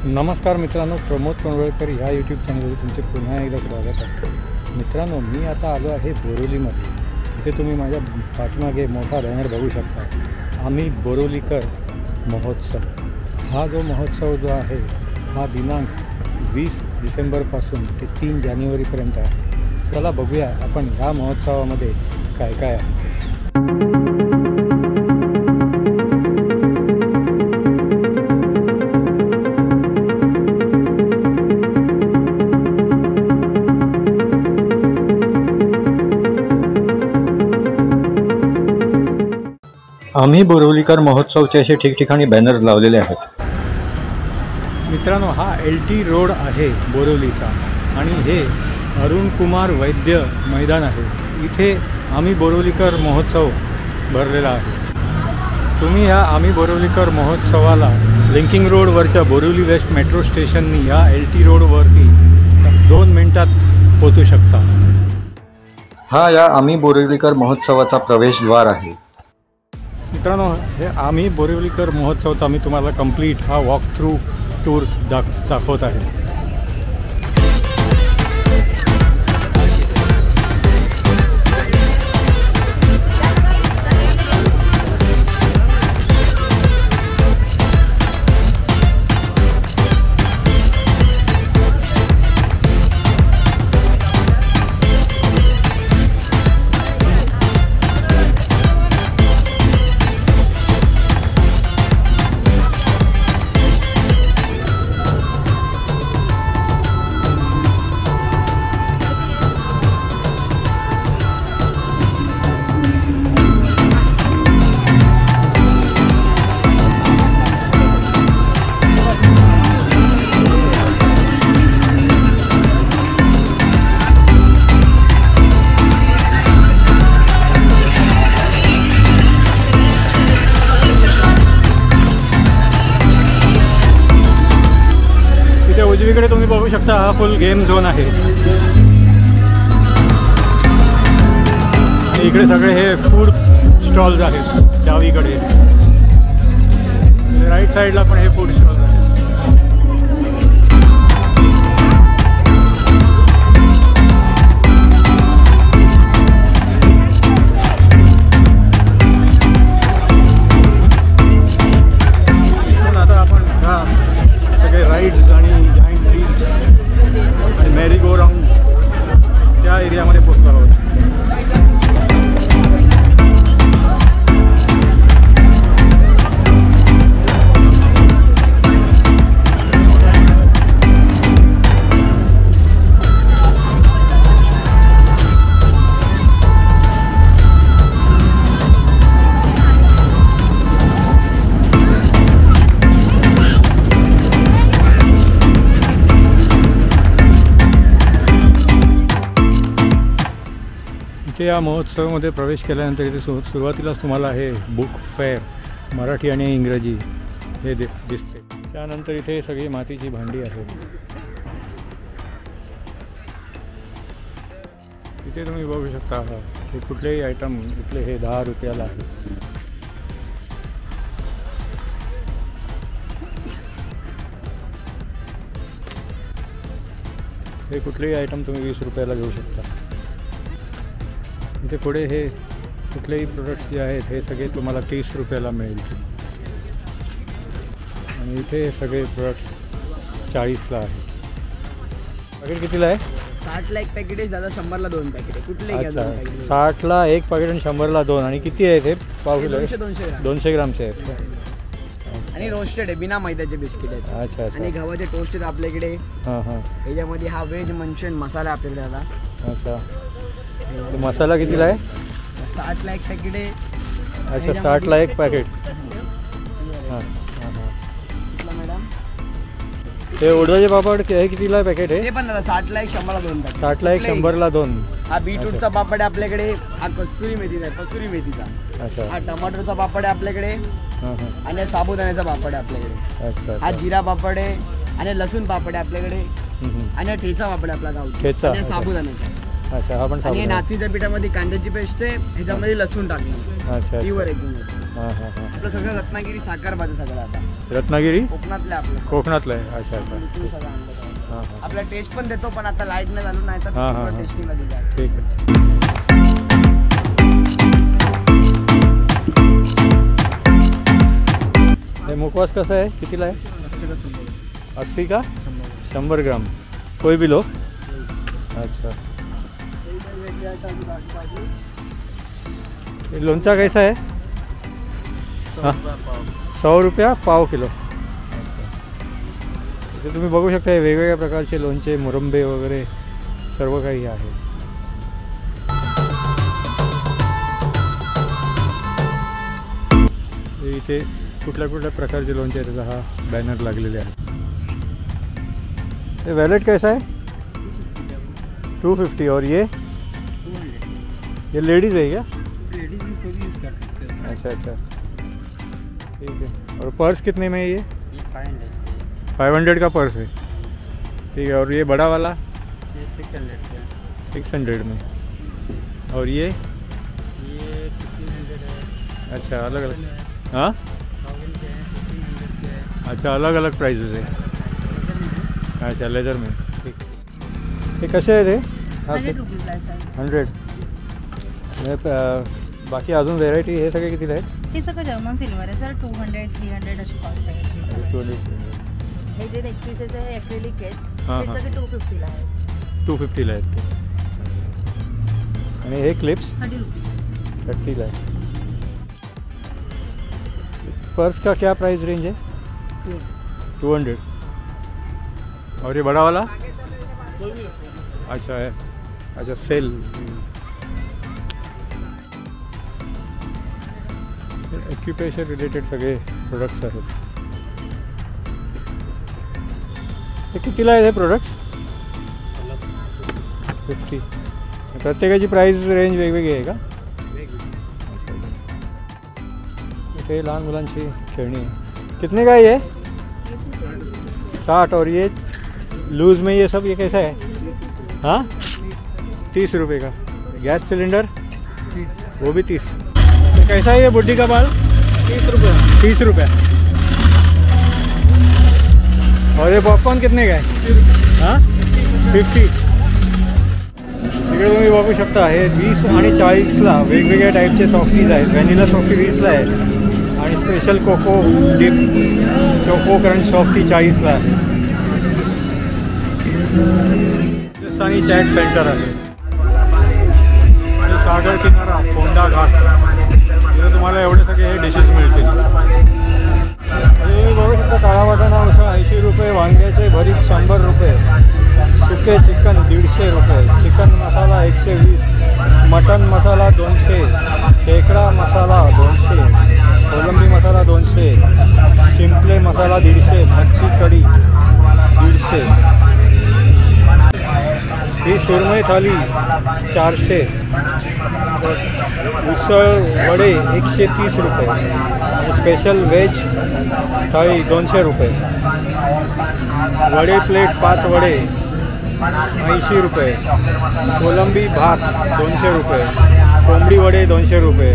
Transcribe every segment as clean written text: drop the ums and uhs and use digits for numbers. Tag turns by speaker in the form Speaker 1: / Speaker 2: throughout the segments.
Speaker 1: नमस्कार मित्रांनो, प्रमोद कोंडवळकर ह्या यूट्यूब चॅनलवर तुमचे पुन्हा एकदा स्वागत आहे। मित्रांनो, मी आता आलो आहे बोरिवलीमध्ये। इथे तुम्ही माझ्या पाठीमागे मोठा बॅनर बघू शकता, आम्ही बोरिवलीकर महोत्सव। हा जो महोत्सव जो आहे हा दिनांक 20 डिसेंबरपासून ते 3 जानेवारीपर्यंत आहे। चला बघूया आपण ह्या महोत्सवामध्ये काय काय आहे। आम्ही बोरिवलीकर महोत्सवचे असे ठिकठिकाणी बॅनर्स लावलेले आहेत। मित्रांनो, हा LT रोड आहे बोरिवलीचा आणि हे अरुण कुमार वैद्य मैदान आहे। इथे आम्ही बोरिवलीकर महोत्सव भरलेला आहे। तुम्ही ह्या आम्ही बोरिवलीकर महोत्सवाला लिंकिंग रोडवरच्या बोरिवली वेस्ट मेट्रो स्टेशननी या LT रोडवरती 2 मिनिटात पोहोचू शकता। हा या आम्ही बोरिवलीकर महोत्सवाचा प्रवेशद्वार आहे। मित्रांनो, हे आम्ही बोरिवलीकर महोत्सवाचा मी तुम्हाला कंप्लीट हा वॉक थ्रू टूर दाखवत आहे। उजवीकडे तुम्ही बघू शकता, हा फुल गेम झोन आहे। इकडे सगळे हे फूड स्टॉल्स आहेत। डावीकडे राईट साईडला पण हे फूड स्टॉल्स आहेत। आता आपण सगळे राईड्स आणि मेरी गो राउंड त्या एरियामध्ये पोहोचलो आहोत। या महोत्सवामध्ये प्रवेश केल्यानंतर इथे सुरुवातीलाच तुम्हाला हे बुक फेअर मराठी आणि इंग्रजी हे दिसते। त्यानंतर इथे सगळी मातीची भांडी आहेत। इथे तुम्ही बघू शकता, हे कुठलेही आयटम इथले हे 10 रुपयाला आहे। हे कुठलेही आयटम तुम्ही 20 रुपयाला घेऊ शकता। इथे पुढे हे कुठलेही प्रोडक्ट्स जे आहेत हे सगळे तुम्हाला 30 रुपयाला मिळतील आणि इथे हे सगळे प्रोडक्ट्स 40ला आहेत। पॅकेट कितीला आहे?
Speaker 2: 60ला एक पॅकेट आहे दादा, 100ला 2 पॅकेट आहे। कुठले घ्या?
Speaker 1: अच्छा, 60ला 1 पॅकेट आणि 100ला 2। आणि किती आहेत हे? पाव किलो? 200 ग्रामचे आहेत
Speaker 2: आणि रोस्टेड आहे, बिना मैद्याचे बिस्किट आहेत।
Speaker 1: अच्छा अच्छा।
Speaker 2: आणि गव्हाचे टोस्ट आहेत आपल्याकडे। हां हां। याच्यामध्ये हा व्हेज मंचुरियन मसाला आपल्याकडे दादा।
Speaker 1: अच्छा, मसाला कितीला आहे?
Speaker 2: 60ला 1 पॅकेट आहे।
Speaker 1: अच्छा, 60ला 1 पॅकेट। हां हां हां।
Speaker 2: मॅडम,
Speaker 1: हे उडदाचे पापड हे कितीला पॅकेट आहे?
Speaker 2: हे पण दादा 60ला 1 100ला 2 पॅकेट।
Speaker 1: 60ला 1 100ला 2।
Speaker 2: हा बीटरूटचा पापड आहे आपल्याकडे। हा कस्तुरी मेथीचा आहे, कसुरी मेथीचा। अच्छा। हा टमाटरचा पापड आहे आपल्याकडे। हां हां। आणि साबुदाण्याचा पापड आहे आपल्याकडे। अच्छा। हा जिरा पापड आहे आणि लसूण पापड आहे आपल्याकडे। आणि ठेचा पापड आहे आपला गावठी। ठेचा आणि साबुदाण्याचा।
Speaker 1: अच्छा, हा पण
Speaker 2: आणि
Speaker 1: साबुदाणा.
Speaker 2: नाचणीच्या पिठामध्ये कांद्याची पेस्ट आहे, ह्याच्यामध्ये लसूण टाकलं.
Speaker 1: अच्छा
Speaker 2: प्युअर
Speaker 1: अच्छा.
Speaker 2: एकदम.
Speaker 1: हां हां हां.
Speaker 2: आपलं सगळं रत्नागिरी साखर भाजी सगळं आता
Speaker 1: रत्नागिरी
Speaker 2: कोकणातलं आपलं.
Speaker 1: कोकणातलं आहे. अच्छा अच्छा.
Speaker 2: इथून सगळं आणलं जातं.
Speaker 1: हां हां.
Speaker 2: आपला टेस्ट पण देतो, पण आता लाईट नाही झालो नाही
Speaker 1: हां, हां,
Speaker 2: तर
Speaker 1: हां.
Speaker 2: टेस्टिंगला दिला.
Speaker 1: ठीक आहे. हे मुखवास कसं आहे, कितीला आहे? 80 का 100 ग्राम कोई भी लो. अच्छा. ये लोणचा कैसा है? 100 रुपया पाव किलो. इथे तुम्ही बघू शकता हे वेगवेगळ्या प्रकारचे लोणचे, मुरंबे वगैरे सर्व काही आहे. इथे कुठल्या कुठल्या प्रकारचे लोणचे आहेत त्याचा हा बॅनर लागलेले आहे. ये वैलेट कैसा है? 250. और ये लेडीज़ है क्या?
Speaker 2: लेडीज भी कोई यूज कर सकते हैं.
Speaker 1: अच्छा अच्छा, ठीक है. और पर्स कितने में है ये? 500 का पर्स है. ठीक है. और ये बड़ा वाला? 600 में. और ये
Speaker 2: 1500 है.
Speaker 1: अच्छा, अलग अलग. हाँ, अच्छा, अलग अलग प्राइजेस है. अच्छा, लेदर में. ठीक. हे कसे आहे ते?
Speaker 3: 100 रुपीजला आहे सर.
Speaker 1: 100. बाकी अजून व्हेरायटी हे सगळे कितीला आहेत?
Speaker 3: हे सगळं जर्मन सिल्वर आहे सर. 200, 300 अशी कॉस्ट आहे याची.
Speaker 1: 200.
Speaker 3: हे जे नेक पीसेस आहे ॲक्रेलिक आहेत,
Speaker 1: हां,
Speaker 3: हे
Speaker 1: हां.
Speaker 3: सगळे 250ला आहे.
Speaker 1: 250ला आहेत ते. आणि हे क्लिप्स
Speaker 3: 30 रुपीज.
Speaker 1: 30ला आहे. पर्स का क्या प्राइस रेंज है? 200. और ये बड़ा वाला? अच्छा है. अच्छा, सेल. एक्युपेशन रिलेटेड सगळे प्रोडक्ट्स आहेत. हे कितीला आहे हे प्रोडक्ट्स? 50. प्रत्येकाची प्राइस रेंज वेगवेगळी आहे का? ये लहान मुलांची खेळणी है. कितने का है ये? 60. और ये लूज में ये सब ये कैसा है? हाँ, 30 रुपये का. गैस सिलेंडर वो भी 30. ये कैसा है ये बुड्ढी का बाल? 30 रुपये. 30 रुपये. और ये पॉपकॉर्न कितने का है? हाँ, 50. तिकडे तुम्ही बघू शकता हे 20 आणि 40ला वेगवेगळ्या टाईपचे सॉफ्टीज आहेत. व्हॅनिला सॉफ्टी 20ला आहे आणि special cocoa dip choco crunch softy 40ला आहे. राजस्थानी चॅट सेंटर आहे. सागर किनारा, फोंडा घाट, तिथे तुम्हाला एवढे सगळे हे डिशेस मिळतील. बघू शकता काळा वाटाणा उसळ 80 रुपये, वांग्याचे भरीत 100 रुपये, सुके चिकन 150 रुपये, चिकन मसाला 120, मटन मसाला 200, खेकडा मसाला 200, कोलंबी मसाला 200, शिंपले मसाला 150, मच्छी कढी 150. ही सुरमई थाली 400. उसळ वडे 130 रुपये, स्पेशल व्हेज थाळी 200 रुपये, वडे प्लेट 5 वडे 80 रुपये, कोलंबी भात 200 रुपये, कोंबडी वडे 200 रुपये,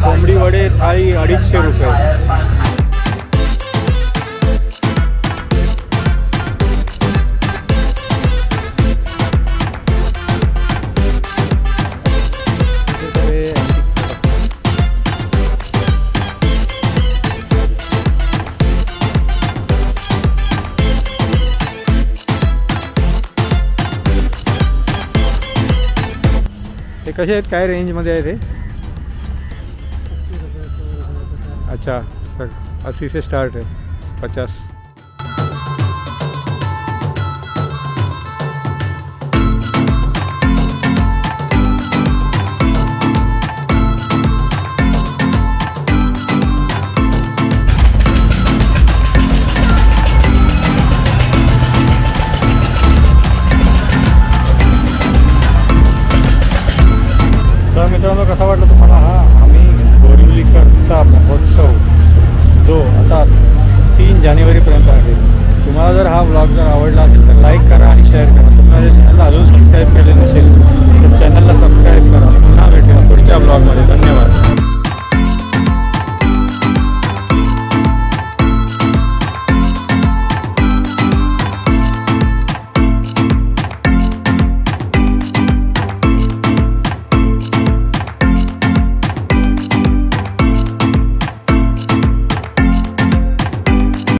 Speaker 1: कोंबडी वडे थाळी 250 रुपये. हे कसे आहेत, काय रेंजमध्ये आहे ते? अच्छा, 80 से स्टार्ट है, 50. तर मित्रांनो, कसा वाटला तुम्हाला हा आम्ही बोरिवलीकरचा महोत्सव जो आता 3 जानेवारीपर्यंत आहे. तुम्हाला जर हा व्लॉग जर आवडला असेल तर लाईक करा आणि शेअर करा. तुम्हाला चॅनलला अजून सबस्क्राईब केले नसेल तर चॅनलला सबस्क्राईब करा. पुन्हा भेटूया पुढच्या ब्लॉगमध्ये. धन्यवाद.